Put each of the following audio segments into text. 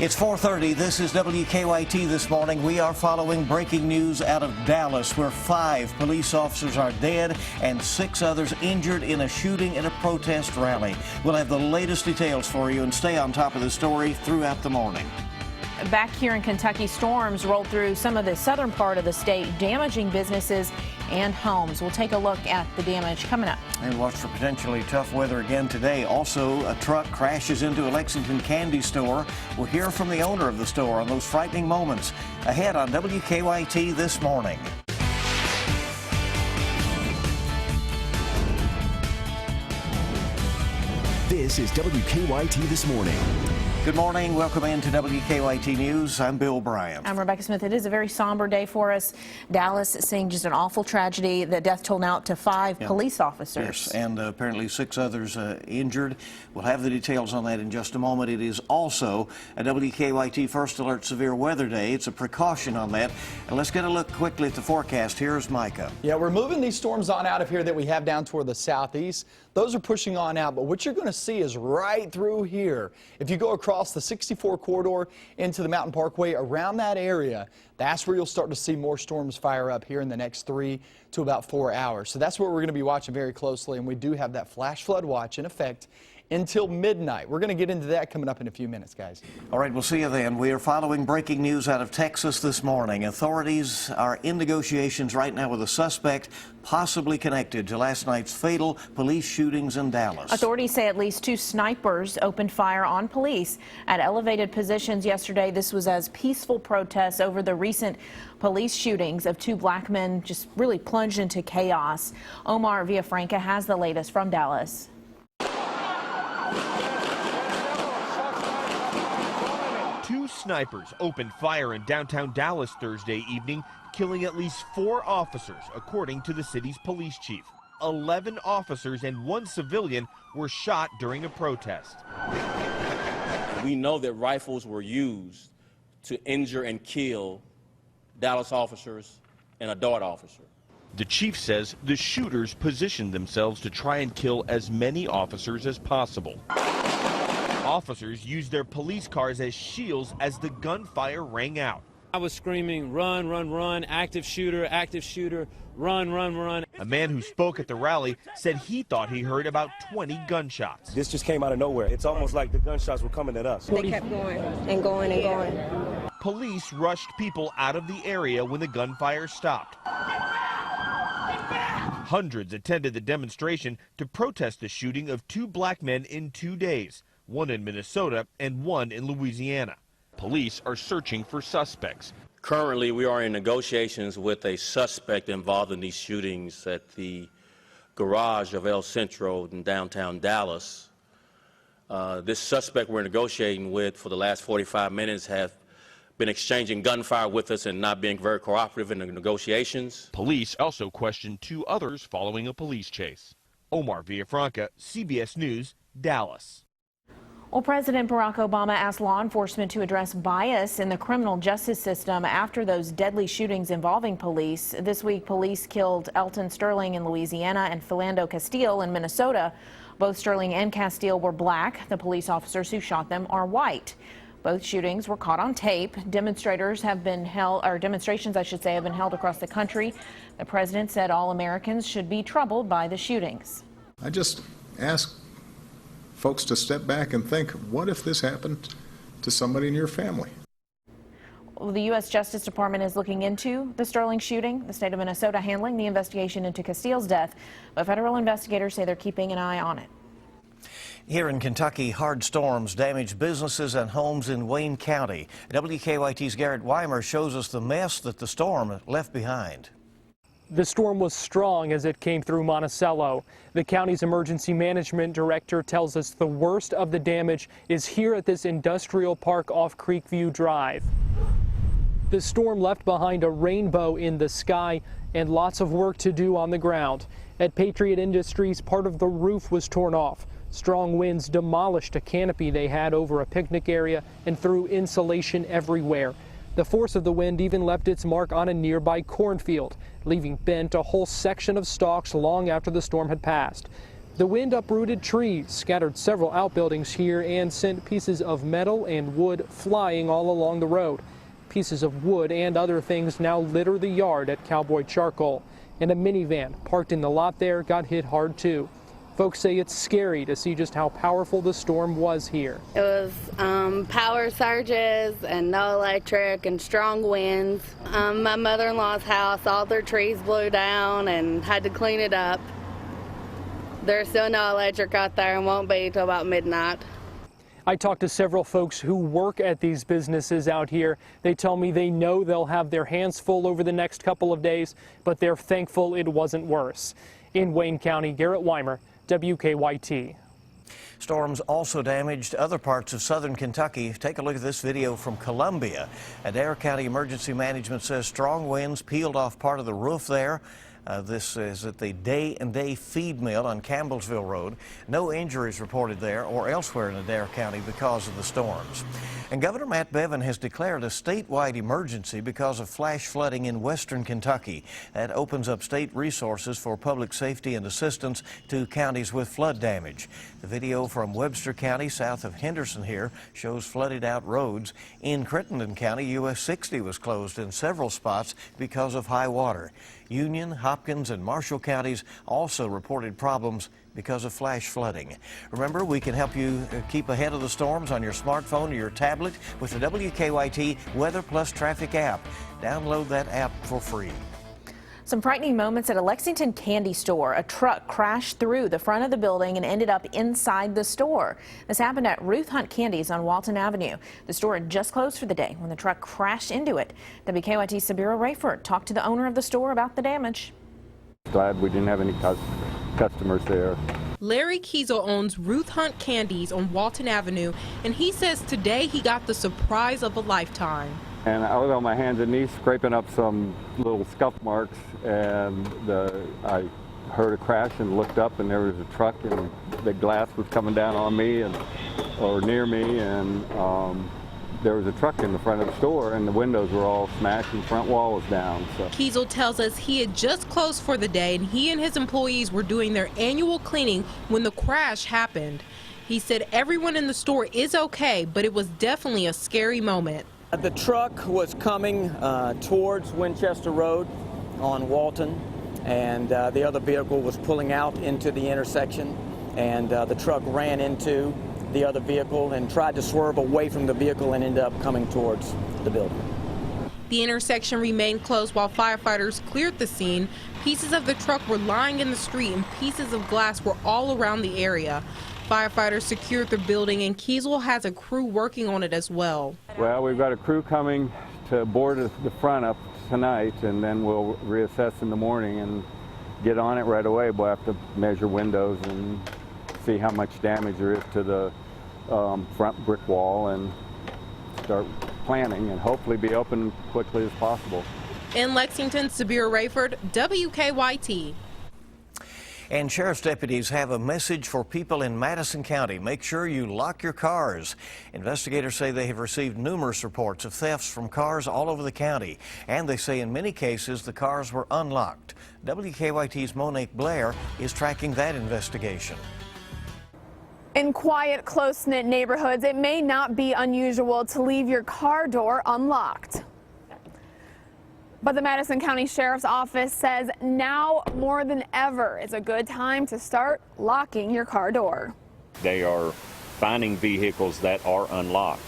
It's 4:30. This is WKYT this morning. We are following breaking news out of Dallas, where 5 police officers are dead and 6 others injured in a shooting at a protest rally. We'll have the latest details for you and stay on top of the story throughout the morning. Back here in Kentucky, storms rolled through some of the southern part of the state, damaging businesses and homes. We'll take a look at the damage coming up. And watch for potentially tough weather again today. Also, a truck crashes into a Lexington candy store. We'll hear from the owner of the store on those frightening moments. Ahead on WKYT this morning. This is WKYT This Morning. Good morning. Welcome into WKYT News. I'm Bill Bryant. I'm Rebecca Smith. It is a very somber day for us. Dallas seeing just an awful tragedy. The death toll now to 5 police officers. Yes, and apparently 6 others injured. We'll have the details on that in just a moment. It is also a WKYT First Alert Severe Weather Day. It's a precaution on that. And let's get a look quickly at the forecast. Here's Micah. Yeah, we're moving these storms on out of here that we have down toward the southeast. Those are pushing on out, but what you're going to see is right through here. If you go across the 64 corridor into the Mountain Parkway, around that area, that's where you'll start to see more storms fire up here in the next 3 to about 4 hours. So that's what we're going to be watching very closely, and we do have that flash flood watch in effect until midnight. We're going to get into that coming up in a few minutes, guys. All right, we'll see you then. We are following breaking news out of Texas this morning. Authorities are in negotiations right now with a suspect possibly connected to last night's fatal police shootings in Dallas. Authorities say at least 2 snipers opened fire on police at elevated positions yesterday. This was as peaceful protests over the recent police shootings of 2 black men just really plunged into chaos. Omar Villafranca has the latest from Dallas. 2 snipers opened fire in downtown Dallas Thursday evening, killing at least 4 officers, according to the city's police chief. 11 officers and 1 civilian were shot during a protest. We know that rifles were used to injure and kill Dallas officers and a Dart officer. The chief says the shooters positioned themselves to try and kill as many officers as possible. Officers used their police cars as shields as the gunfire rang out. I was screaming, run, run, run, active shooter, run, run, run. A man who spoke at the rally said he thought he heard about 20 gunshots. This just came out of nowhere. It's almost like the gunshots were coming at us. They kept going and going and going. Police rushed people out of the area when the gunfire stopped. Hundreds attended the demonstration to protest the shooting of 2 black men in 2 days, one in Minnesota and one in Louisiana. Police are searching for suspects. Currently, we are in negotiations with a suspect involved in these shootings at the garage of El Centro in downtown Dallas. This suspect we're negotiating with for the last 45 minutes has been exchanging gunfire with us and not being very cooperative in the negotiations. Police also questioned 2 others following a police chase. Omar Villafranca, CBS News, Dallas. Well, President Barack Obama asked law enforcement to address bias in the criminal justice system after those deadly shootings involving police. This week, police killed Elton Sterling in Louisiana and Philando Castile in Minnesota. Both Sterling and Castile were black. The police officers who shot them are white. Both shootings were caught on tape. Demonstrations, have been held across the country. The president said all Americans should be troubled by the shootings. I just ask folks to step back and think, what if this happened to somebody in your family? Well, the U.S. Justice Department is looking into the Sterling shooting. The state of Minnesota handling the investigation into Castile's death, but federal investigators say they're keeping an eye on it. Here in Kentucky, hard storms damaged businesses and homes in Wayne County. WKYT's Garrett Weimer shows us the mess that the storm left behind. The storm was strong as it came through Monticello. The county's emergency management director tells us the worst of the damage is here at this industrial park off Creekview Drive. The storm left behind a rainbow in the sky and lots of work to do on the ground. At Patriot Industries, part of the roof was torn off. Strong winds demolished a canopy they had over a picnic area and threw insulation everywhere. The force of the wind even left its mark on a nearby cornfield, leaving bent a whole section of stalks long after the storm had passed. The wind uprooted trees, scattered several outbuildings here, and sent pieces of metal and wood flying all along the road. Pieces of wood and other things now litter the yard at Cowboy Charcoal. And a minivan parked in the lot there got hit hard too. Folks say it's scary to see just how powerful the storm was here. It was power surges and no electric and strong winds. My mother-in-law's house, all their trees blew down and had to clean it up. There's still no electric out there and won't be till about midnight. I talked to several folks who work at these businesses out here. They tell me they know they'll have their hands full over the next couple of days, but they're thankful it wasn't worse. In Wayne County, Garrett Weimer, WKYT. Storms also damaged other parts of southern Kentucky. Take a look at this video from Columbia. Adair County Emergency Management says strong winds peeled off part of the roof there. This is at the Day and Day Feed Mill on Campbellsville Road. No injuries reported there or elsewhere in Adair County because of the storms. And Governor Matt Bevin has declared a statewide emergency because of flash flooding in western Kentucky. That opens up state resources for public safety and assistance to counties with flood damage. The video from Webster County south of Henderson here shows flooded out roads. In Crittenden County, US 60 was closed in several spots because of high water. Union, Hopkins, and Marshall counties also reported problems because of flash flooding. Remember, we can help you keep ahead of the storms on your smartphone or your tablet with the WKYT Weather Plus Traffic app. Download that app for free. Some frightening moments at a Lexington candy store. A truck crashed through the front of the building and ended up inside the store. This happened at Ruth Hunt Candies on Walton Avenue. The store had just closed for the day when the truck crashed into it. WKYT's Sabira Rayford talked to the owner of the store about the damage. Glad we didn't have any customers there. Larry Kiesel owns Ruth Hunt Candies on Walton Avenue, and he says today he got the surprise of a lifetime. And I was on my hands and knees scraping up some little scuff marks, and I heard a crash and looked up, and there was a truck, and the glass was coming down on me or near me, and there was a truck in the front of the store, and the windows were all smashed and the front wall was down. So. Kiesel tells us he had just closed for the day, and he and his employees were doing their annual cleaning when the crash happened. He said everyone in the store is okay, but it was definitely a scary moment. The truck was coming towards Winchester Road on Walton, and the other vehicle was pulling out into the intersection, and the truck ran into the other vehicle and tried to swerve away from the vehicle and ended up coming towards the building. The intersection remained closed while firefighters cleared the scene. Pieces of the truck were lying in the street and pieces of glass were all around the area. Firefighters secured the building, and Kiesel has a crew working on it as well. Well, we've got a crew coming to board the front up tonight, and then we'll reassess in the morning and get on it right away. We'll have to measure windows and see how much damage there is to the front brick wall and start planning and hopefully be open quickly as possible. In Lexington, Sabira Rayford, WKYT. And sheriff's deputies have a message for people in Madison County. Make sure you lock your cars. Investigators say they have received numerous reports of thefts from cars all over the county, and they say in many cases the cars were unlocked. WKYT's Monique Blair is tracking that investigation. In quiet, close-knit neighborhoods, it may not be unusual to leave your car door unlocked. But the Madison County Sheriff's Office says now more than ever is a good time to start locking your car door. They are finding vehicles that are unlocked.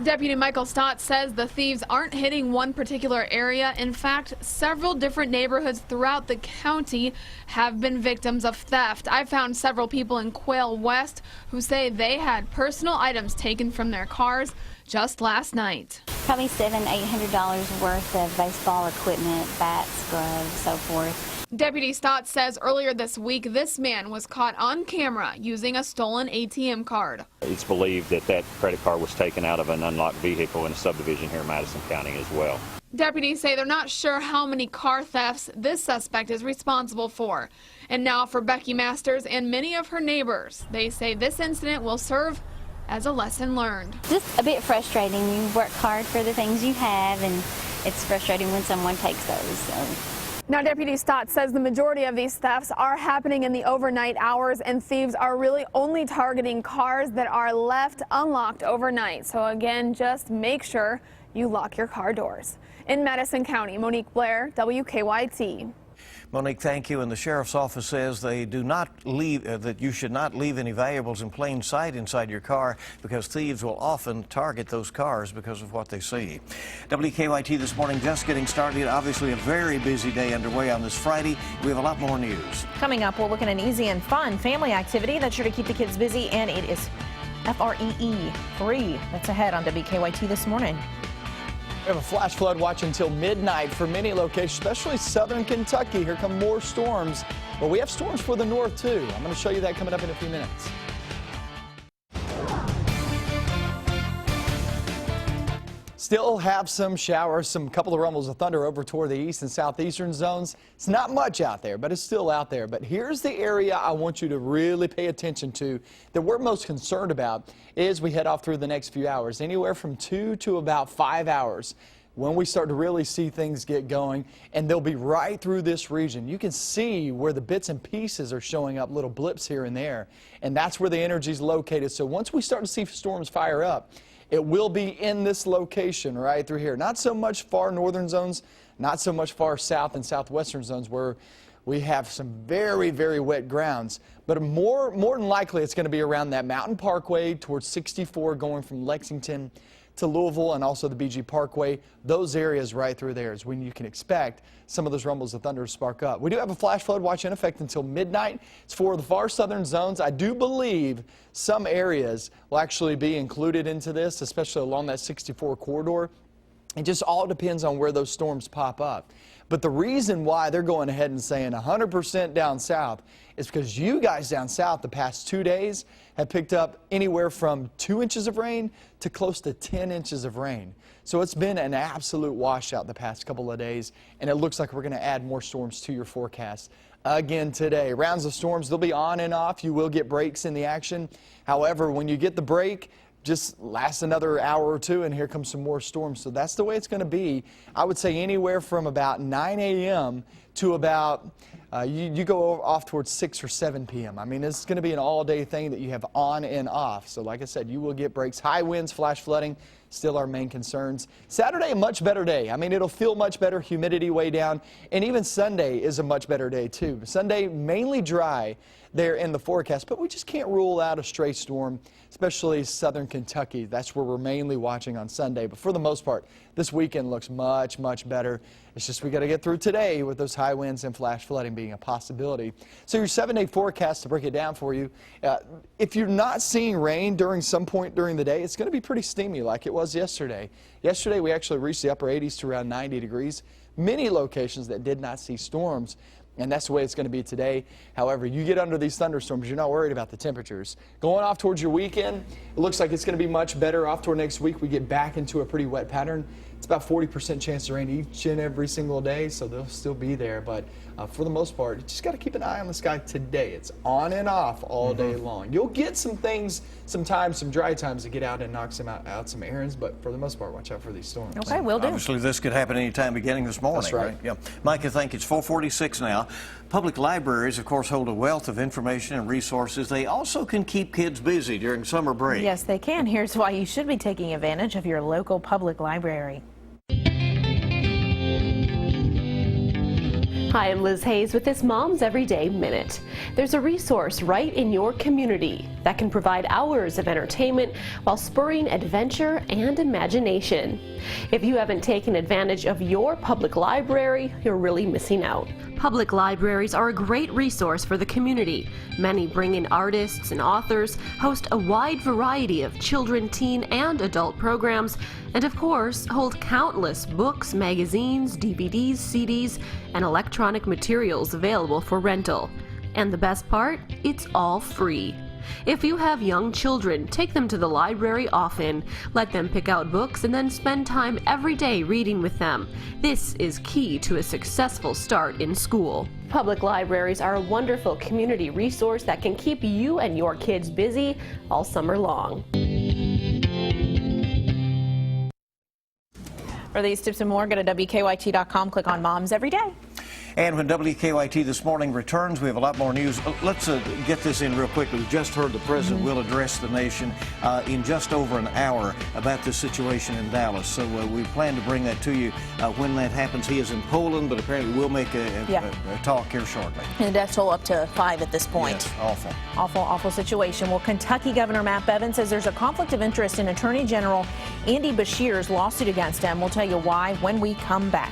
Deputy Michael Stott says the thieves aren't hitting one particular area. In fact, several different neighborhoods throughout the county have been victims of theft. I found several people in Quail West who say they had personal items taken from their cars just last night. Probably $700–800 worth of baseball equipment, bats, gloves, so forth. Deputy Stott says earlier this week this man was caught on camera using a stolen ATM card. It's believed that that credit card was taken out of an unlocked vehicle in a subdivision here in Madison County as well. Deputies say they're not sure how many car thefts this suspect is responsible for. And now for Becky Masters and many of her neighbors, they say this incident will serve as a lesson learned. Just a bit frustrating. You work hard for the things you have, and it's frustrating when someone takes those. So Now, Deputy Stott says the majority of these thefts are happening in the overnight hours, and thieves are really only targeting cars that are left unlocked overnight. So again, just make sure you lock your car doors. In Madison County, Monique Blair, WKYT. Monique, thank you. And the sheriff's office says they do not leave, that you should not leave any valuables in plain sight inside your car because thieves will often target those cars because of what they see. WKYT this morning just getting started. Obviously a very busy day underway on this Friday. We have a lot more news. Coming up, we'll look at an easy and fun family activity that's sure to keep the kids busy, and it is free. That's ahead on WKYT this morning. We have a flash flood watch until midnight for many locations, especially southern Kentucky. Here come more storms, but we have storms for the north too. I'm going to show you that coming up in a few minutes. Still have some showers, some couple of rumbles of thunder over toward the east and southeastern zones. It's not much out there, but it's still out there. But here's the area I want you to really pay attention to that we're most concerned about as we head off through the next few hours, anywhere from 2 to about 5 hours. When we start to really see things get going, and they'll be right through this region. You can see where the bits and pieces are showing up, little blips here and there, and that's where the energy is located. So once we start to see storms fire up, it will be in this location right through here. Not so much far northern zones, not so much far south and southwestern zones where we have some very, very wet grounds. But more than likely it's going to be around that Mountain Parkway towards 64 going from Lexington to Louisville and also the BG Parkway. Those areas right through there is when you can expect some of those rumbles of thunder to spark up. We do have a flash flood watch in effect until midnight. It's for the far southern zones. I do believe some areas will actually be included into this, especially along that 64 corridor. It just all depends on where those storms pop up. But the reason why they're going ahead and saying 100% down south is because you guys down south the past 2 days have picked up anywhere from 2 inches of rain to close to 10 inches of rain. So it's been an absolute washout the past couple of days, and it looks like we're going to add more storms to your forecast again today. Rounds of storms, they'll be on and off. You will get breaks in the action. However, when you get the break, just last another hour or two, and here comes some more storms. So that's the way it's going to be. I would say anywhere from about 9 a.m. to about, you go off towards 6 or 7 p.m. I mean, it's going to be an all-day thing that you have on and off. So like I said, you will get breaks. High winds, flash flooding, still our main concerns. Saturday, a much better day. I mean, it'll feel much better, humidity way down, and even Sunday is a much better day too. Sunday, mainly dry there in the forecast, but we just can't rule out a stray storm, especially southern Kentucky. That's where we're mainly watching on Sunday. But for the most part, this weekend looks much, much better. It's just we got to get through today with those high winds and flash flooding being a possibility. So your 7-day forecast, to break it down for you, if you're not seeing rain during some point during the day, it's going to be pretty steamy like it was yesterday. Yesterday we actually reached the upper 80s to around 90 degrees. Many locations that did not see storms. And that's the way it's going to be today. However, you get under these thunderstorms, you're not worried about the temperatures. Going off towards your weekend, it looks like it's going to be much better. Off toward next week, we get back into a pretty wet pattern. It's about 40% chance of rain each and every single day, so they'll still be there. But for the most part, you just got to keep an eye on the sky today. It's on and off all day long. You'll get some things, sometimes some dry times to get out and knock some out some errands, but for the most part, watch out for these storms. Okay, will do. Obviously, this could happen anytime beginning this morning. That's right. Yeah. Micah, thank you. It's 4:46 now. Public libraries, of course, hold a wealth of information and resources. They also can keep kids busy during summer break. Yes, they can. Here's why you should be taking advantage of your local public library. Hi, I'm Liz Hayes with this Mom's Everyday Minute. There's a resource right in your community that can provide hours of entertainment while spurring adventure and imagination. If you haven't taken advantage of your public library, you're really missing out. Public libraries are a great resource for the community. Many bring in artists and authors, host a wide variety of children, teen, and adult programs, and of course, hold countless books, magazines, DVDs, CDs, and electronic materials available for rental. And the best part? It's all free. If you have young children, take them to the library often. Let them pick out books and then spend time every day reading with them. This is key to a successful start in school. Public libraries are a wonderful community resource that can keep you and your kids busy all summer long. For these tips and more, go to WKYT.com, click on Moms Every Day. And when WKYT This Morning returns, we have a lot more news. Let's get this in real quickly. We just heard the president will address the nation in just over an hour about this situation in Dallas. So we plan to bring that to you when that happens. He is in Poland, but apparently we'll make a talk here shortly. And the death toll up to 5 at this point. Yes, awful. Awful situation. Well, Kentucky Governor Matt Bevin says there's a conflict of interest in Attorney General Andy Beshear's lawsuit against him. We'll tell you why when we come back.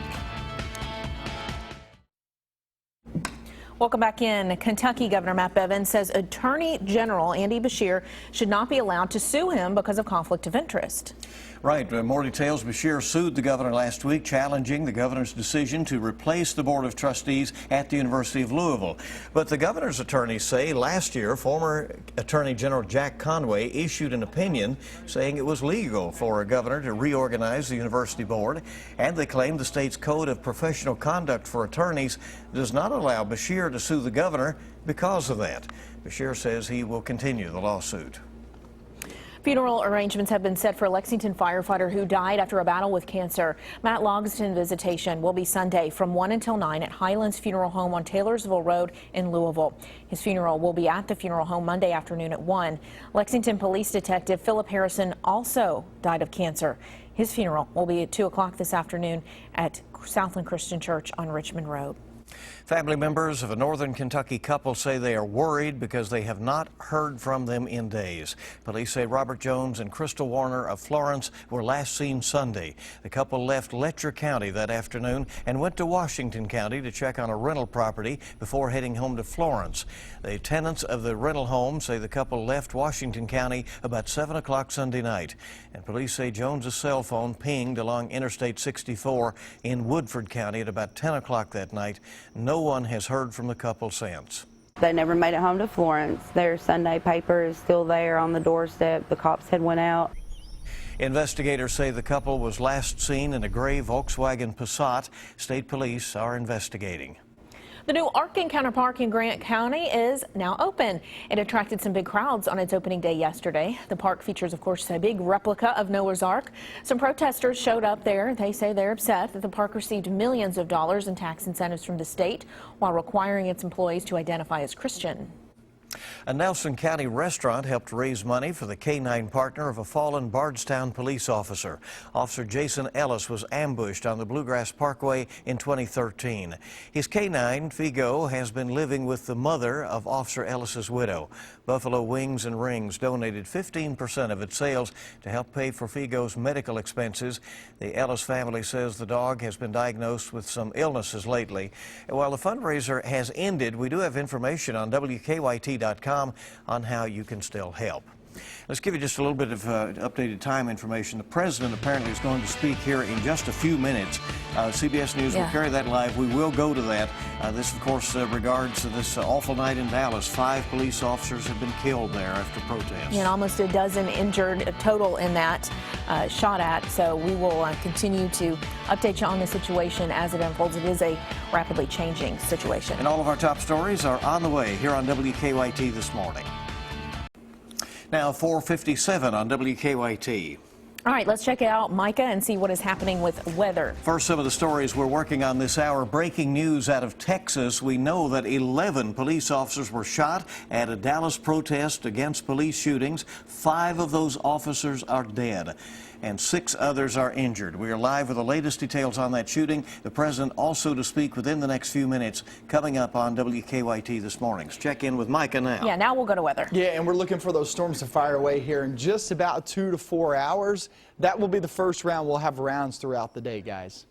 Welcome back in. Kentucky Governor Matt Bevin says Attorney General Andy Beshear should not be allowed to sue him because of conflict of interest. Right. More details. Beshear sued the governor last week, challenging the governor's decision to replace the Board of Trustees at the University of Louisville. But the governor's attorneys say last year, former Attorney General Jack Conway issued an opinion saying it was legal for a governor to reorganize the university board, and they claim the state's Code of Professional Conduct for Attorneys does not allow Beshear to sue the governor because of that. Beshear says he will continue the lawsuit. Funeral arrangements have been set for a Lexington firefighter who died after a battle with cancer. Matt Logston visitation will be Sunday from 1 until 9 at Highlands Funeral Home on Taylorsville Road in Louisville. His funeral will be at the funeral home Monday afternoon at 1. Lexington Police Detective Philip Harrison also died of cancer. His funeral will be at 2 o'clock this afternoon at Southland Christian Church on Richmond Road. Family members of a northern Kentucky couple say they are worried because they have not heard from them in days. Police say Robert Jones and Crystal Warner of Florence were last seen Sunday. The couple left Letcher County that afternoon and went to Washington County to check on a rental property before heading home to Florence. The tenants of the rental home say the couple left Washington County about 7 o'clock Sunday night. And police say Jones's cell phone pinged along Interstate 64 in Woodford County at about 10 o'clock that night. No one has heard from the couple since. They never made it home to Florence. Their Sunday paper is still there on the doorstep. The cops had went out. Investigators say the couple was last seen in a gray Volkswagen Passat. State police are investigating. The new Ark Encounter Park in Grant County is now open. It attracted some big crowds on its opening day yesterday. The park features, of course, a big replica of Noah's Ark. Some protesters showed up there. They say they're upset that the park received millions of dollars in tax incentives from the state while requiring its employees to identify as Christian. A Nelson County restaurant helped raise money for the K-9 partner of a fallen Bardstown police officer. Officer Jason Ellis was ambushed on the Bluegrass Parkway in 2013. His K-9, Figo, has been living with the mother of Officer Ellis's widow. Buffalo Wings and Rings donated 15% of its sales to help pay for Figo's medical expenses. The Ellis family says the dog has been diagnosed with some illnesses lately. And while the fundraiser has ended, we do have information on WKYT.com on how you can still help. Let's give you just a little bit of updated time information. The president apparently is going to speak here in just a few minutes. CBS News will carry that live. We will go to that. This, of course, regards to this awful night in Dallas. 5 police officers have been killed there after protests. And almost a dozen injured total in that shot at. So we will continue to update you on the situation as it unfolds. It is a rapidly changing situation. And all of our top stories are on the way here on WKYT this morning. Now 4:57 on WKYT. All right, let's check out Micah and see what is happening with weather. First, some of the stories we're working on this hour. Breaking news out of Texas. We know that 11 police officers were shot at a Dallas protest against police shootings. 5 of those officers are dead, and 6 others are injured. We are live with the latest details on that shooting. The president also to speak within the next few minutes, coming up on WKYT this morning. Let's check in with Micah now. Yeah, now we'll go to weather. Yeah, and we're looking for those storms to fire away here in just about 2 to 4 hours. That will be the first round. We'll have rounds throughout the day, guys.